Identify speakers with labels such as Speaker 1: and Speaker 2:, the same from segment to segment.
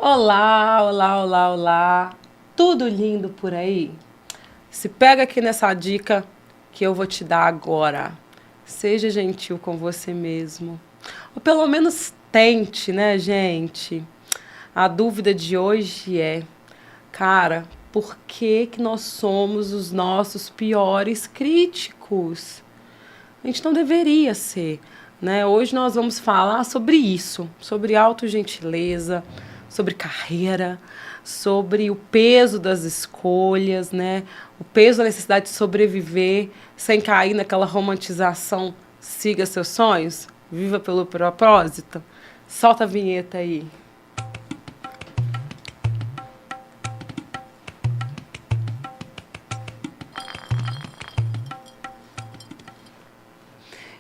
Speaker 1: Olá, olá, olá, olá. Tudo lindo por aí? Se pega aqui nessa dica que eu vou te dar agora. Seja gentil com você mesmo. Ou pelo menos tente, né, gente? A dúvida de hoje é, cara, por que que nós somos os nossos piores críticos? A gente não deveria ser, né? Hoje nós vamos falar sobre isso, sobre autogentileza, sobre carreira, sobre o peso das escolhas, né? O peso da necessidade de sobreviver sem cair naquela romantização, siga seus sonhos, viva pelo propósito. Solta a vinheta aí.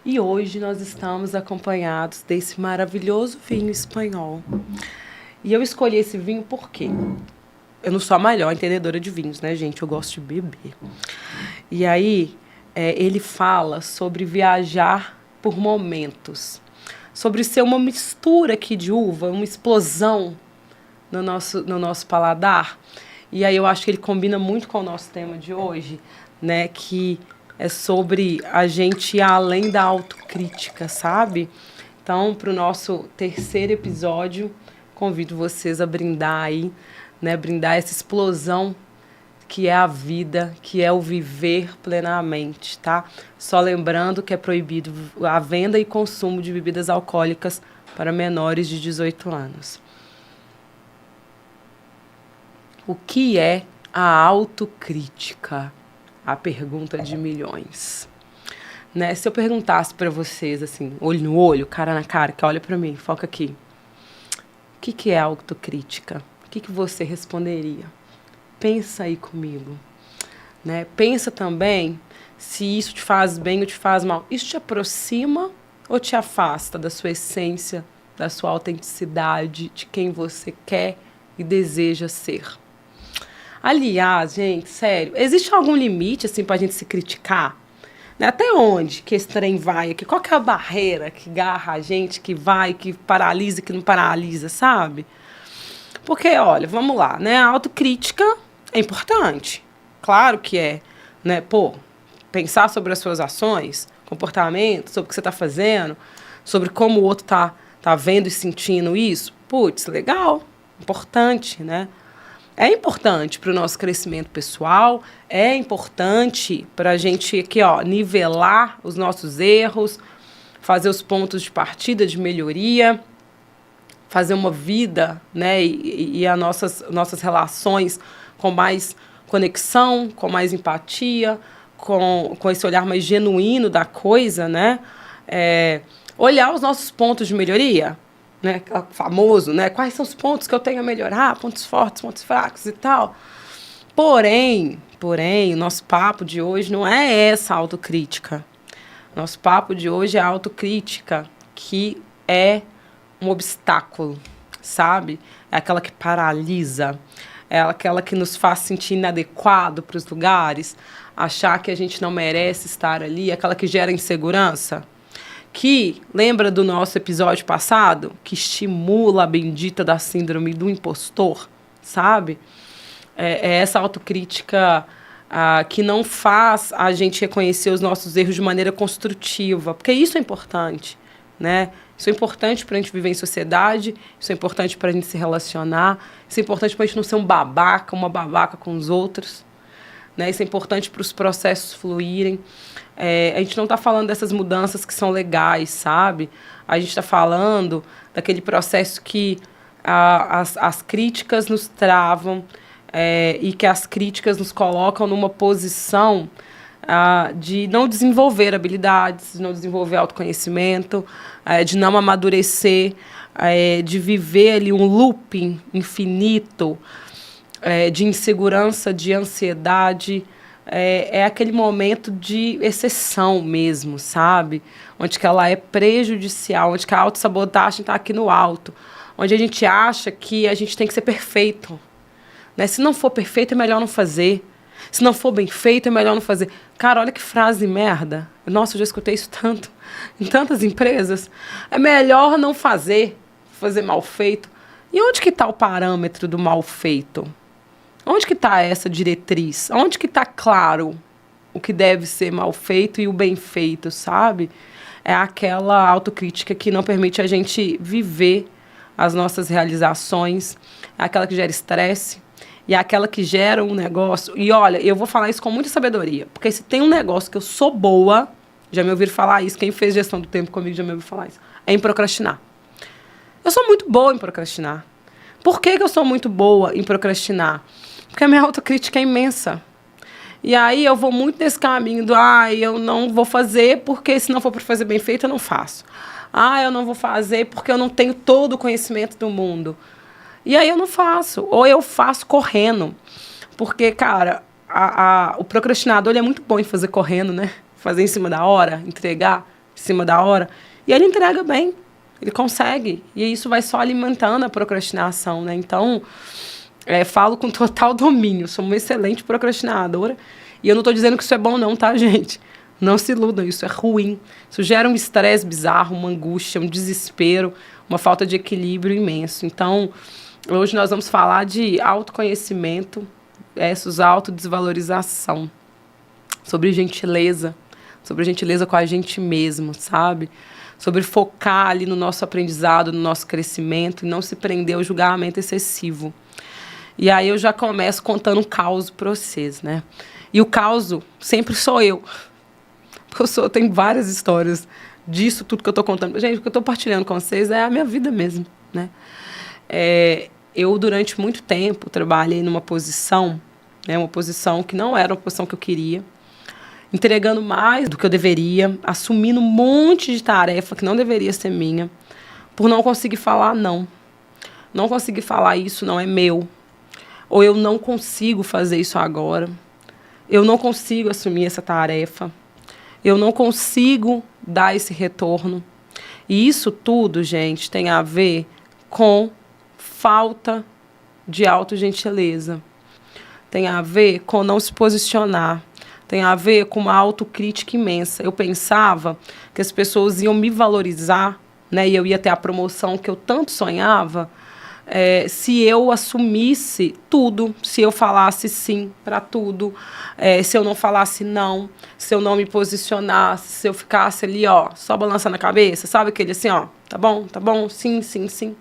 Speaker 1: E hoje nós estamos acompanhados desse maravilhoso vinho espanhol. E eu escolhi esse vinho porque eu não sou a melhor entendedora de vinhos, né, gente? Eu gosto de beber. E aí, ele fala sobre viajar por momentos, sobre ser uma mistura aqui de uva, uma explosão no nosso paladar. E aí eu acho que ele combina muito com o nosso tema de hoje, né? Que é sobre a gente ir além da autocrítica, sabe? Então, para o nosso terceiro episódio, convido vocês a brindar aí, né? Brindar essa explosão que é a vida, que é o viver plenamente, tá? Só lembrando que é proibido a venda e consumo de bebidas alcoólicas para menores de 18 anos. O que é a autocrítica? A pergunta de milhões. Né? Se eu perguntasse para vocês, assim, olho no olho, cara na cara, que olha para mim, foca aqui. O que é autocrítica? O que você responderia? Pensa aí comigo. Né? Pensa também se isso te faz bem ou te faz mal. Isso te aproxima ou te afasta da sua essência, da sua autenticidade, de quem você quer e deseja ser? Aliás, gente, sério, existe algum limite, assim, pra gente se criticar? Né? Até onde que esse trem vai aqui? Qual que é a barreira que garra a gente, que vai, que paralisa, que não paralisa, sabe? Porque, olha, vamos lá, né? A autocrítica é importante. Claro que é, né? Pô, pensar sobre as suas ações, comportamento, sobre o que você tá fazendo, sobre como o outro tá vendo e sentindo isso. Putz, legal, importante, né? É importante para o nosso crescimento pessoal, é importante para a gente aqui, ó, nivelar os nossos erros, fazer os pontos de partida de melhoria, fazer uma vida, né, e as nossas relações com mais conexão, com mais empatia, com esse olhar mais genuíno da coisa, né? Olhar os nossos pontos de melhoria, né, famoso, né? Quais são os pontos que eu tenho a melhorar, pontos fortes, pontos fracos e tal. Porém, o nosso papo de hoje não é essa autocrítica. Nosso papo de hoje é a autocrítica que é um obstáculo, sabe? É aquela que paralisa, é aquela que nos faz sentir inadequado para os lugares, achar que a gente não merece estar ali, aquela que gera insegurança. Que, lembra do nosso episódio passado? Que estimula a bendita da síndrome do impostor, sabe? É essa autocrítica que não faz a gente reconhecer os nossos erros de maneira construtiva, porque isso é importante, né? Isso é importante para a gente viver em sociedade, isso é importante para a gente se relacionar, isso é importante para a gente não ser um babaca, uma babaca com os outros, né? Isso é importante para os processos fluírem. A gente não está falando dessas mudanças que são legais, sabe? A gente está falando daquele processo que as críticas nos travam e que as críticas nos colocam numa posição de não desenvolver habilidades, de não desenvolver autoconhecimento, de não amadurecer, de viver ali um looping infinito de insegurança, de ansiedade. É aquele momento de exceção mesmo, sabe? Onde que ela é prejudicial, onde que a autossabotagem está aqui no alto, onde a gente acha que a gente tem que ser perfeito. Né? Se não for perfeito, é melhor não fazer. Se não for bem feito, é melhor não fazer. Cara, olha que frase merda. Nossa, eu já escutei isso tanto, em tantas empresas. É melhor não fazer mal feito. E onde que está o parâmetro do mal feito? Onde que está essa diretriz? Onde que está claro o que deve ser mal feito e o bem feito, sabe? É aquela autocrítica que não permite a gente viver as nossas realizações, é aquela que gera estresse e é aquela que gera um negócio. E olha, eu vou falar isso com muita sabedoria, porque se tem um negócio que eu sou boa, já me ouviram falar isso, quem fez gestão do tempo comigo já me ouviu falar isso, é em procrastinar. Eu sou muito boa em procrastinar. Por que eu sou muito boa em procrastinar? Porque a minha autocrítica é imensa. E aí eu vou muito nesse caminho do, eu não vou fazer porque se não for para fazer bem feito, eu não faço. Eu não vou fazer porque eu não tenho todo o conhecimento do mundo. E aí eu não faço. Ou eu faço correndo. Porque, cara, o procrastinador ele é muito bom em fazer correndo, né? Fazer em cima da hora, entregar em cima da hora. E ele entrega bem. Ele consegue. E isso vai só alimentando a procrastinação, né? Então, falo com total domínio. Sou uma excelente procrastinadora. E eu não estou dizendo que isso é bom não, tá, gente? Não se iludam, isso é ruim. Isso gera um estresse bizarro, uma angústia, um desespero, uma falta de equilíbrio imenso. Então, hoje nós vamos falar de autoconhecimento versus autodesvalorização. Sobre gentileza com a gente mesmo, sabe? Sobre focar ali no nosso aprendizado, no nosso crescimento e não se prender ao julgamento excessivo. E aí eu já começo contando um caos para vocês, né? E o caos sempre sou eu. Porque eu tenho várias histórias disso, tudo que eu estou contando. Gente, o que eu estou partilhando com vocês é a minha vida mesmo, né? Eu, durante muito tempo, trabalhei numa posição, né, uma posição que não era uma posição que eu queria, entregando mais do que eu deveria, assumindo um monte de tarefa que não deveria ser minha, por não conseguir falar não. Não conseguir falar isso não é meu. Ou eu não consigo fazer isso agora. Eu não consigo assumir essa tarefa. Eu não consigo dar esse retorno. E isso tudo, gente, tem a ver com falta de autogentileza. Tem a ver com não se posicionar. Tem a ver com uma autocrítica imensa. Eu pensava que as pessoas iam me valorizar, né, e eu ia ter a promoção que eu tanto sonhava, se eu assumisse tudo, se eu falasse sim para tudo, se eu não falasse não, se eu não me posicionasse, se eu ficasse ali, só balançando a cabeça, sabe aquele assim, tá bom, sim, sim, sim.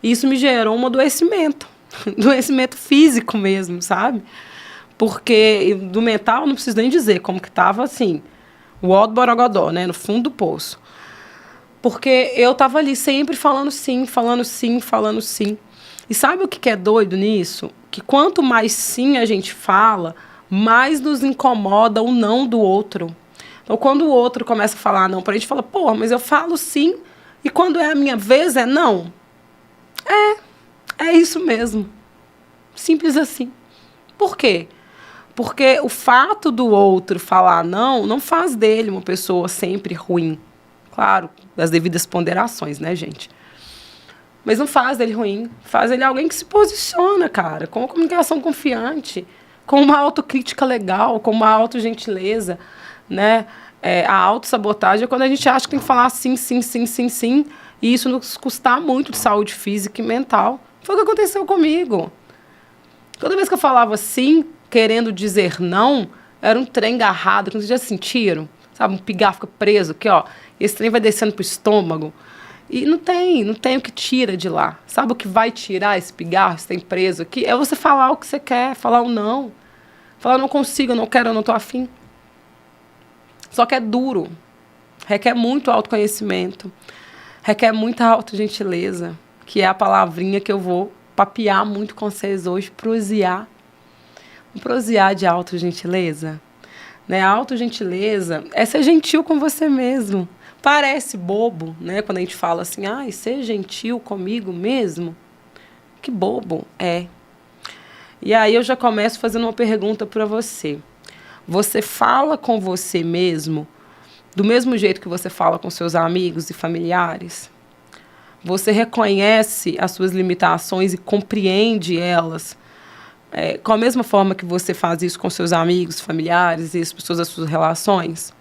Speaker 1: Isso me gerou um adoecimento, adoecimento físico mesmo, sabe? Porque do mental, não preciso nem dizer como que estava, assim, o ó do borogodó, né, no fundo do poço. Porque eu estava ali sempre falando sim, falando sim, falando sim. E sabe o que é doido nisso? Que quanto mais sim a gente fala, mais nos incomoda o não do outro. Então, quando o outro começa a falar não pra gente, fala, mas eu falo sim, e quando é a minha vez é não. É isso mesmo. Simples assim. Por quê? Porque o fato do outro falar não faz dele uma pessoa sempre ruim. Claro, das devidas ponderações, né, gente? Mas não faz dele ruim. Faz ele alguém que se posiciona, cara, com uma comunicação confiante, com uma autocrítica legal, com uma autogentileza, né? A autossabotagem é quando a gente acha que tem que falar sim, sim, sim, sim, sim, e isso nos custar muito de saúde física e mental. Foi o que aconteceu comigo. Toda vez que eu falava sim, querendo dizer não, era um trem agarrado, que vocês já sentiram? Sabe, um pigarro fica preso aqui, esse trem vai descendo pro estômago. E não tem o que tira de lá. Sabe o que vai tirar esse pigarro, esse trem preso aqui? É você falar o que você quer, falar o não. Falar, não consigo, eu não quero, eu não tô afim. Só que é duro. Requer muito autoconhecimento. Requer muita autogentileza, que é a palavrinha que eu vou papear muito com vocês hoje, prosear. Um prosear de autogentileza. Né? A autogentileza é ser gentil com você mesmo. Parece bobo, né? Quando a gente fala assim, ser gentil comigo mesmo. Que bobo, é. E aí eu já começo fazendo uma pergunta para você. Você fala com você mesmo do mesmo jeito que você fala com seus amigos e familiares? Você reconhece as suas limitações e compreende elas com a mesma forma que você faz isso com seus amigos, familiares e as pessoas das suas relações?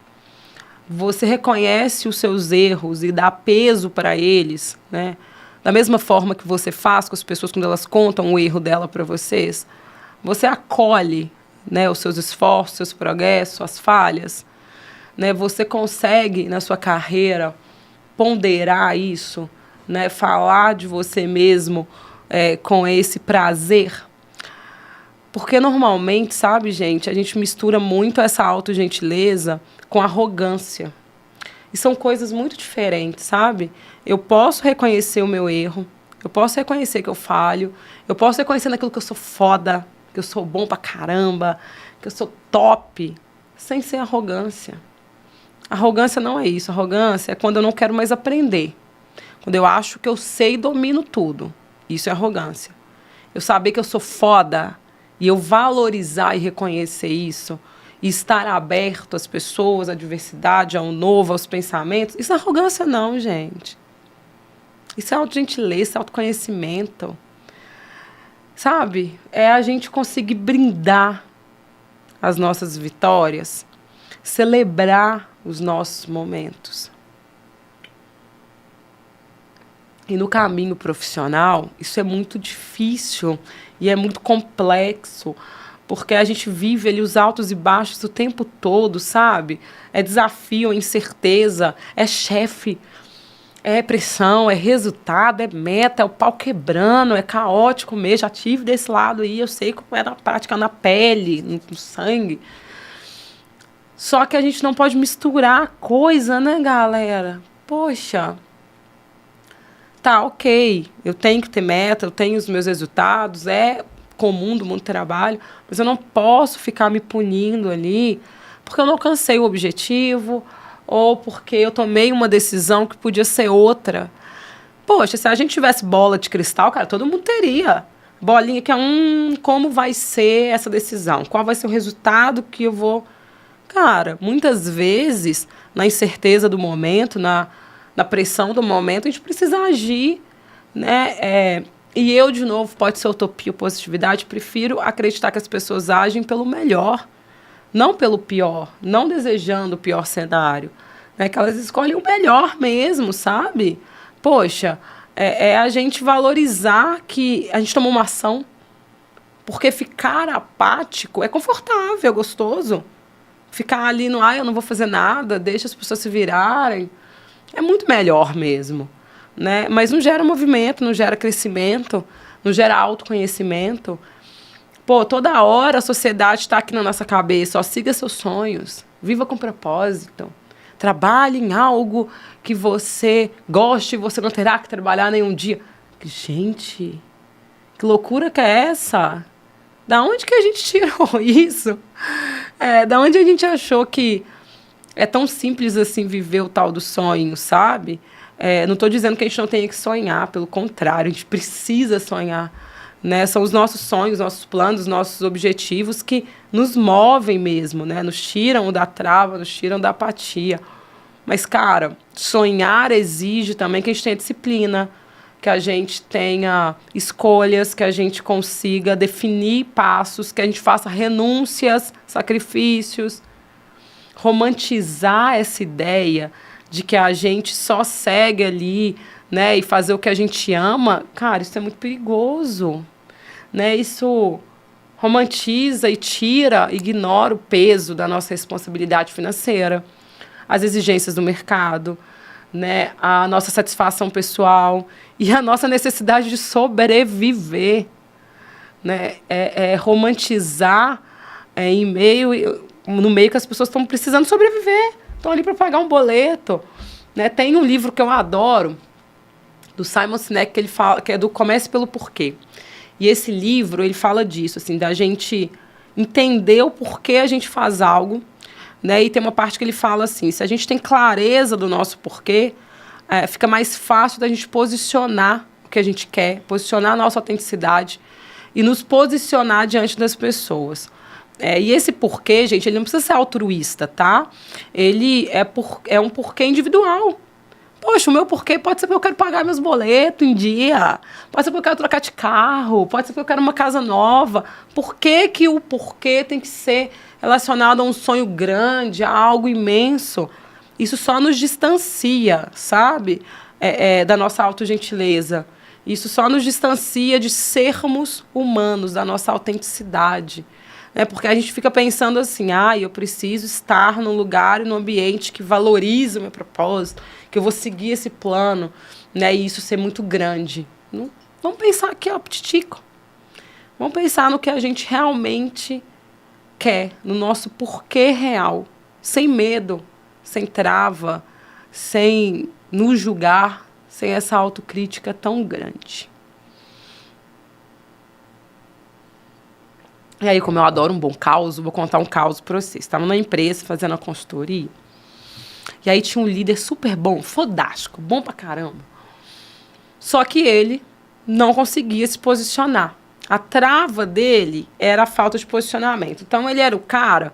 Speaker 1: Você reconhece os seus erros e dá peso para eles, né? Da mesma forma que você faz com as pessoas quando elas contam o erro dela para vocês? Você acolhe, né, os seus esforços, seus progressos, suas falhas? Né? Você consegue, na sua carreira, ponderar isso? Né? Falar de você mesmo com esse prazer? Porque normalmente, sabe, gente, a gente mistura muito essa autogentileza com arrogância. E são coisas muito diferentes, sabe? Eu posso reconhecer o meu erro, eu posso reconhecer que eu falho, eu posso reconhecer naquilo que eu sou foda, que eu sou bom pra caramba, que eu sou top, sem ser arrogância. Arrogância não é isso. Arrogância é quando eu não quero mais aprender. Quando eu acho que eu sei e domino tudo. Isso é arrogância. Eu saber que eu sou foda e eu valorizar e reconhecer isso e estar aberto às pessoas, à diversidade, ao novo, aos pensamentos, isso não é arrogância não, gente. Isso é autogentileza, isso é autoconhecimento. Sabe? É a gente conseguir brindar as nossas vitórias, celebrar os nossos momentos. E no caminho profissional, isso é muito difícil e é muito complexo, porque a gente vive ali os altos e baixos o tempo todo, sabe? É desafio, é incerteza, é chefe, é pressão, é resultado, é meta, é o pau quebrando, é caótico mesmo. Já tive desse lado aí, eu sei como é na prática, na pele, no sangue. Só que a gente não pode misturar coisa, né, galera? Poxa, tá, ok, eu tenho que ter meta, eu tenho os meus resultados, é comum do mundo do trabalho, mas eu não posso ficar me punindo ali porque eu não alcancei o objetivo ou porque eu tomei uma decisão que podia ser outra. Poxa, se a gente tivesse bola de cristal, cara, todo mundo teria. Bolinha que é como vai ser essa decisão? Qual vai ser o resultado que eu vou... Cara, muitas vezes, na incerteza do momento, na pressão do momento, a gente precisa agir, né? E eu, de novo, pode ser utopia ou positividade, prefiro acreditar que as pessoas agem pelo melhor, não pelo pior, não desejando o pior cenário. Né? Que elas escolhem o melhor mesmo, sabe? Poxa, é a gente valorizar que a gente tomou uma ação, porque ficar apático é confortável, é gostoso. Ficar ali no, eu não vou fazer nada, deixa as pessoas se virarem, é muito melhor mesmo. Né? Mas não gera movimento, não gera crescimento, não gera autoconhecimento. Pô, toda hora a sociedade está aqui na nossa cabeça, ó, siga seus sonhos, viva com propósito, trabalhe em algo que você goste e você não terá que trabalhar nenhum dia. Gente, que loucura que é essa? Da onde que a gente tirou isso? Da onde a gente achou que é tão simples assim viver o tal do sonho, sabe? Não estou dizendo que a gente não tenha que sonhar, pelo contrário, a gente precisa sonhar. Né? São os nossos sonhos, nossos planos, nossos objetivos que nos movem mesmo, né? Nos tiram da trava, nos tiram da apatia. Mas, cara, sonhar exige também que a gente tenha disciplina, que a gente tenha escolhas, que a gente consiga definir passos, que a gente faça renúncias, sacrifícios. Romantizar essa ideia de que a gente só segue ali, né, e fazer o que a gente ama, cara, isso é muito perigoso. Né? Isso romantiza e ignora o peso da nossa responsabilidade financeira, as exigências do mercado, né, a nossa satisfação pessoal e a nossa necessidade de sobreviver. Né? Romantizar no meio que as pessoas estão precisando sobreviver, estão ali para pagar um boleto. Né? Tem um livro que eu adoro, do Simon Sinek, que ele fala, que é do Comece pelo Porquê. E esse livro, ele fala disso, assim, da gente entender o porquê a gente faz algo, né? E tem uma parte que ele fala assim, se a gente tem clareza do nosso porquê, fica mais fácil da gente posicionar o que a gente quer, posicionar a nossa autenticidade e nos posicionar diante das pessoas. E esse porquê, gente, ele não precisa ser altruísta, tá? Ele é um porquê individual. Poxa, o meu porquê pode ser porque eu quero pagar meus boletos em dia, pode ser porque eu quero trocar de carro, pode ser porque eu quero uma casa nova. Por que que o porquê tem que ser relacionado a um sonho grande, a algo imenso? Isso só nos distancia, sabe? da nossa autogentileza. Isso só nos distancia de sermos humanos, da nossa autenticidade. Né? Porque a gente fica pensando assim, eu preciso estar num lugar e num ambiente que valoriza o meu propósito, que eu vou seguir esse plano, né? E isso ser muito grande. Não, vamos pensar aqui, petitico. Vamos pensar no que a gente realmente quer, no nosso porquê real, sem medo, sem trava, sem nos julgar, sem essa autocrítica tão grande. E aí, como eu adoro um bom caos, vou contar um caos para vocês. Estava numa empresa fazendo a consultoria, e aí tinha um líder super bom, fodástico, bom pra caramba. Só que ele não conseguia se posicionar. A trava dele era a falta de posicionamento. Então, ele era o cara,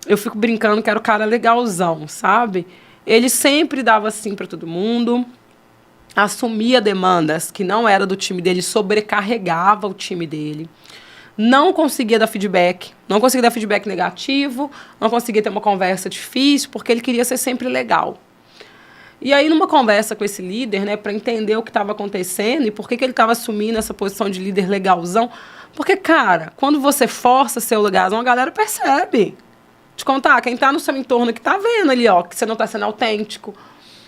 Speaker 1: eu fico brincando que era o cara legalzão, sabe? Ele sempre dava sim para todo mundo, assumia demandas que não era do time dele, sobrecarregava o time dele, não conseguia dar feedback negativo, não conseguia ter uma conversa difícil, porque ele queria ser sempre legal. E aí, numa conversa com esse líder, né, para entender o que estava acontecendo e por que ele estava assumindo essa posição de líder legalzão, porque, cara, quando você força ser o legalzão, a galera percebe. Te contar, quem está no seu entorno que está vendo ali, que você não está sendo autêntico,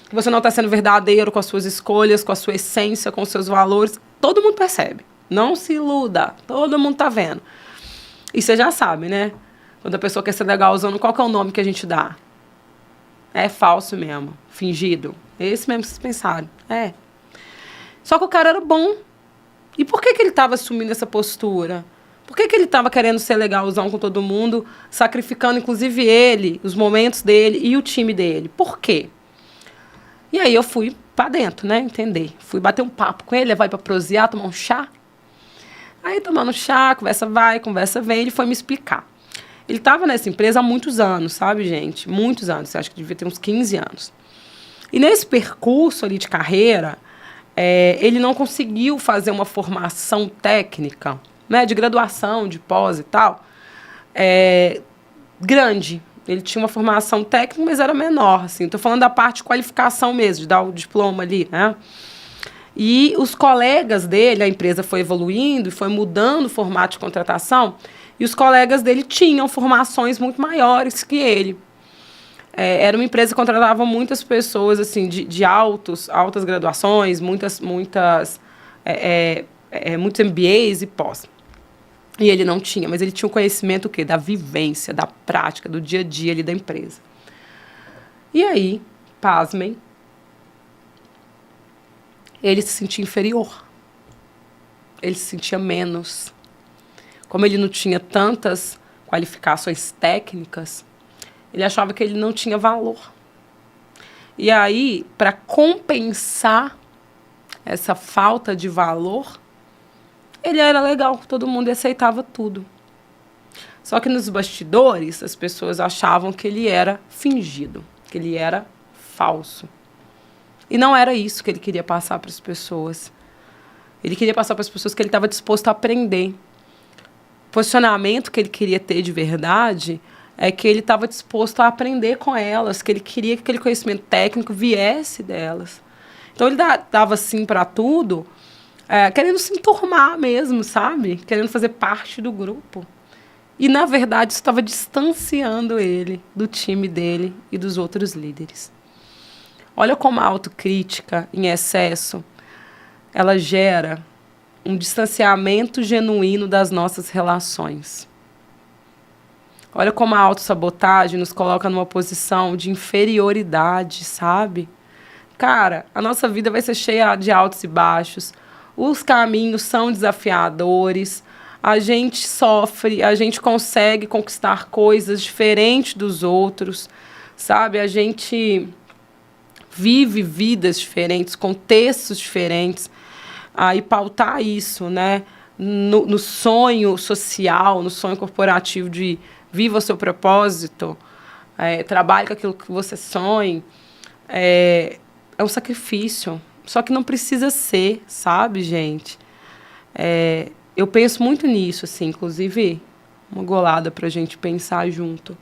Speaker 1: que você não está sendo verdadeiro com as suas escolhas, com a sua essência, com os seus valores, todo mundo percebe. Não se iluda, todo mundo está vendo. E você já sabe, né? Quando a pessoa quer ser legalzão, qual que é o nome que a gente dá? É falso mesmo, fingido. Esse mesmo que vocês pensaram. É. Só que o cara era bom. E por que ele estava assumindo essa postura? Por que ele estava querendo ser legalzão com todo mundo, sacrificando, inclusive, ele, os momentos dele e o time dele? Por quê? E aí eu fui para dentro, né? Entender. Fui bater um papo com ele, levar ele para prosear, tomar um chá. Aí, tomando chá, conversa vai, conversa vem, ele foi me explicar. Ele estava nessa empresa há muitos anos, sabe, gente? Muitos anos. Acho que devia ter uns 15 anos. E nesse percurso ali de carreira, ele não conseguiu fazer uma formação técnica, né, de graduação, de pós e tal, grande. Ele tinha uma formação técnica, mas era menor, assim. Estou falando da parte de qualificação mesmo, de dar o diploma ali, né? E os colegas dele, a empresa foi evoluindo e foi mudando o formato de contratação, e os colegas dele tinham formações muito maiores que ele. Era uma empresa que contratava muitas pessoas assim, de altas graduações, muitos MBAs e pós. E ele não tinha, mas ele tinha o conhecimento o quê? Da vivência, da prática, do dia a dia ali da empresa. E aí, pasmem, ele se sentia inferior. Ele se sentia menos. Como ele não tinha tantas qualificações técnicas, ele achava que ele não tinha valor. E aí, para compensar essa falta de valor, ele era legal com todo mundo e aceitava tudo. Só que nos bastidores, as pessoas achavam que ele era fingido, que ele era falso. E não era isso que ele queria passar para as pessoas. Ele queria passar para as pessoas que ele estava disposto a aprender. O posicionamento que ele queria ter de verdade é que ele estava disposto a aprender com elas, que ele queria que aquele conhecimento técnico viesse delas. Então, ele dava sim para tudo, querendo se enturmar mesmo, sabe? Querendo fazer parte do grupo. E, na verdade, isso estava distanciando ele do time dele e dos outros líderes. Olha como a autocrítica em excesso, ela gera um distanciamento genuíno das nossas relações. Olha como a autossabotagem nos coloca numa posição de inferioridade, sabe? Cara, a nossa vida vai ser cheia de altos e baixos. Os caminhos são desafiadores. A gente sofre, a gente consegue conquistar coisas diferentes dos outros, sabe? A gente vive vidas diferentes, contextos diferentes. E pautar isso, né? No sonho social, no sonho corporativo de viva o seu propósito, trabalhe com aquilo que você sonha, é um sacrifício. Só que não precisa ser, sabe, gente? Eu penso muito nisso, assim, inclusive uma golada para a gente pensar junto.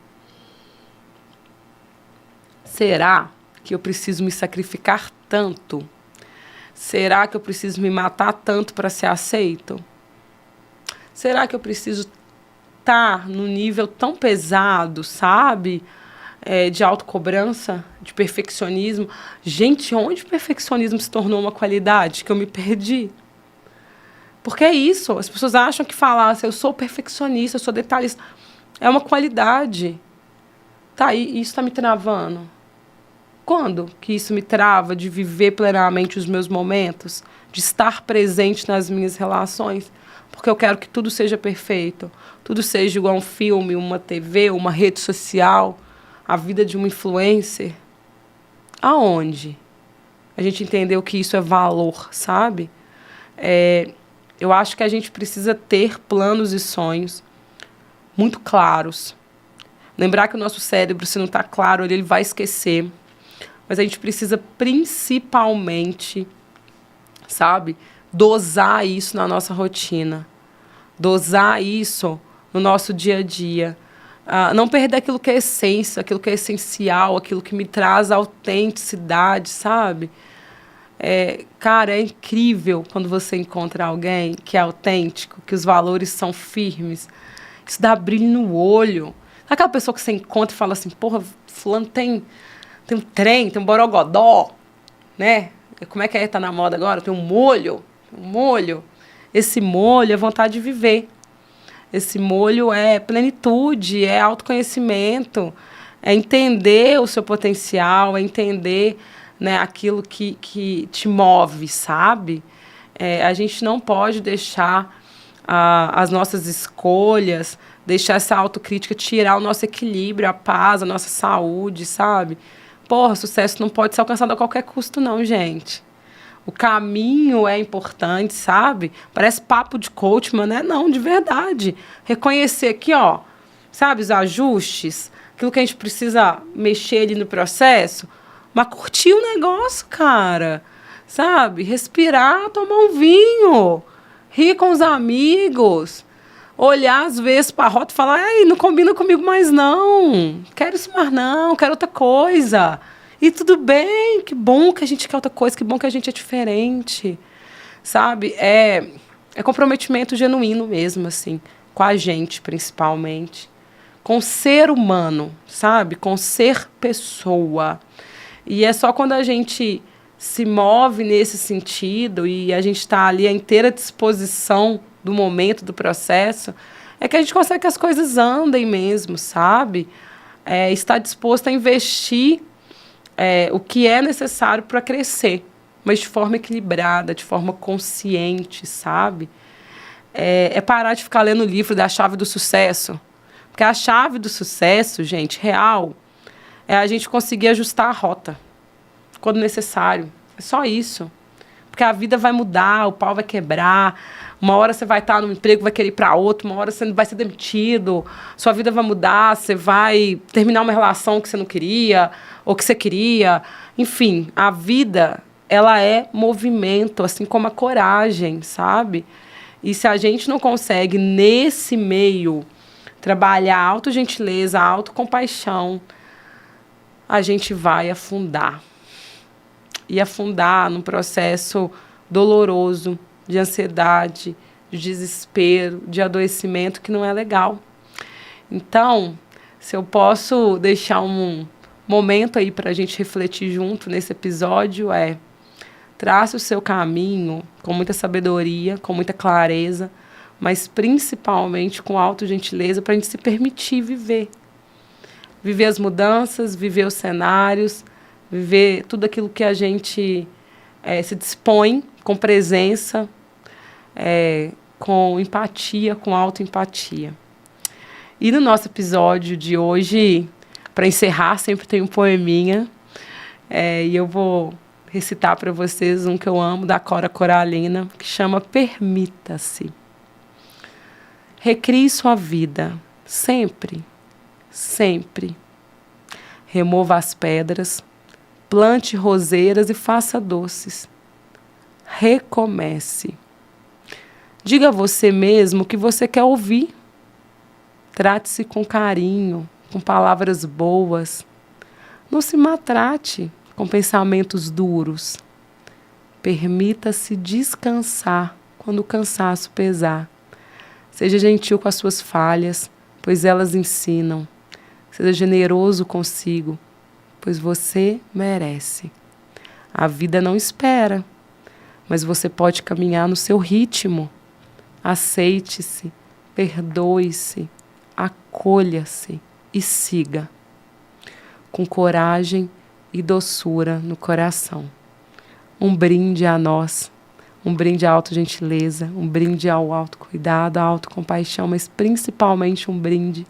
Speaker 1: Será que eu preciso me sacrificar tanto? Será que eu preciso me matar tanto para ser aceito? Será que eu preciso estar num nível tão pesado, sabe? De autocobrança, de perfeccionismo. Gente, onde o perfeccionismo se tornou uma qualidade que eu me perdi? Porque é isso, as pessoas acham que falar assim, eu sou perfeccionista, eu sou detalhista, é uma qualidade. Tá, e isso está me travando? Quando que isso me trava de viver plenamente os meus momentos, de estar presente nas minhas relações? Porque eu quero que tudo seja perfeito, tudo seja igual a um filme, uma TV, uma rede social, a vida de um influencer. Aonde a gente entendeu que isso é valor, sabe? Eu acho que a gente precisa ter planos e sonhos muito claros. Lembrar que o nosso cérebro, se não está claro, ele vai esquecer. Mas a gente precisa principalmente, sabe, dosar isso na nossa rotina. Dosar isso no nosso dia a dia. Não perder aquilo que é essência, aquilo que é essencial, aquilo que me traz autenticidade, sabe? Cara, é incrível quando você encontra alguém que é autêntico, que os valores são firmes. Isso dá brilho no olho. Aquela pessoa que você encontra e fala assim, porra, fulano tem um trem, tem um borogodó, né? Como é que tá na moda agora? Tem um molho. Esse molho é vontade de viver. Esse molho é plenitude, é autoconhecimento, é entender o seu potencial, é entender, né, aquilo que te move, sabe? A gente não pode deixar as nossas escolhas, deixar essa autocrítica tirar o nosso equilíbrio, a paz, a nossa saúde, sabe? Porra, sucesso não pode ser alcançado a qualquer custo, não, gente. O caminho é importante, sabe? Parece papo de coach, mas não é não, de verdade. Reconhecer aqui, ó, sabe, os ajustes, aquilo que a gente precisa mexer ali no processo, mas curtir o negócio, cara, sabe? Respirar, tomar um vinho, rir com os amigos, olhar às vezes para a rota e falar, ei, não combina comigo mais não, quero isso mais não, quero outra coisa. E tudo bem, que bom que a gente quer outra coisa, que bom que a gente é diferente, sabe? É comprometimento genuíno mesmo, assim, com a gente, principalmente. Com o ser humano, sabe? Com ser pessoa. E é só quando a gente se move nesse sentido e a gente está ali à inteira disposição do momento, do processo, é que a gente consegue que as coisas andem mesmo, sabe? Estar disposto a investir o que é necessário para crescer, mas de forma equilibrada, de forma consciente, sabe? Parar de ficar lendo o livro da chave do sucesso. Porque a chave do sucesso, gente, real, é a gente conseguir ajustar a rota quando necessário. É só isso. Porque a vida vai mudar, o pau vai quebrar. Uma hora você vai estar num emprego, vai querer ir para outro. Uma hora você vai ser demitido. Sua vida vai mudar, você vai terminar uma relação que você não queria ou que você queria. Enfim, a vida, ela é movimento, assim como a coragem, sabe? E se a gente não consegue, nesse meio, trabalhar a autogentileza, a autocompaixão, a gente vai afundar. E afundar num processo doloroso, de ansiedade, de desespero, de adoecimento, que não é legal. Então, se eu posso deixar um momento aí para a gente refletir junto nesse episódio, trace o seu caminho com muita sabedoria, com muita clareza, mas principalmente com autogentileza para a gente se permitir viver. Viver as mudanças, viver os cenários, viver tudo aquilo que a gente se dispõe com presença, com empatia, com autoempatia. E no nosso episódio de hoje, para encerrar, sempre tem um poeminha, e eu vou recitar para vocês um que eu amo, da Cora Coralina, que chama Permita-se. Recrie sua vida, sempre, sempre. Remova as pedras, plante roseiras e faça doces. Recomece. Diga a você mesmo o que você quer ouvir. Trate-se com carinho, com palavras boas. Não se maltrate, com pensamentos duros. Permita-se descansar quando o cansaço pesar. Seja gentil com as suas falhas, pois elas ensinam. Seja generoso consigo, pois você merece. A vida não espera, mas você pode caminhar no seu ritmo. Aceite-se, perdoe-se, acolha-se e siga. Com coragem e doçura no coração. Um brinde a nós, um brinde à autogentileza, um brinde ao autocuidado, à autocompaixão, mas principalmente um brinde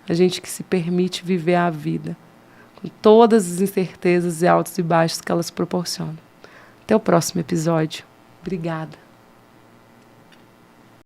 Speaker 1: a gente que se permite viver a vida, com todas as incertezas e altos e baixos que elas proporcionam. Até o próximo episódio. Obrigada.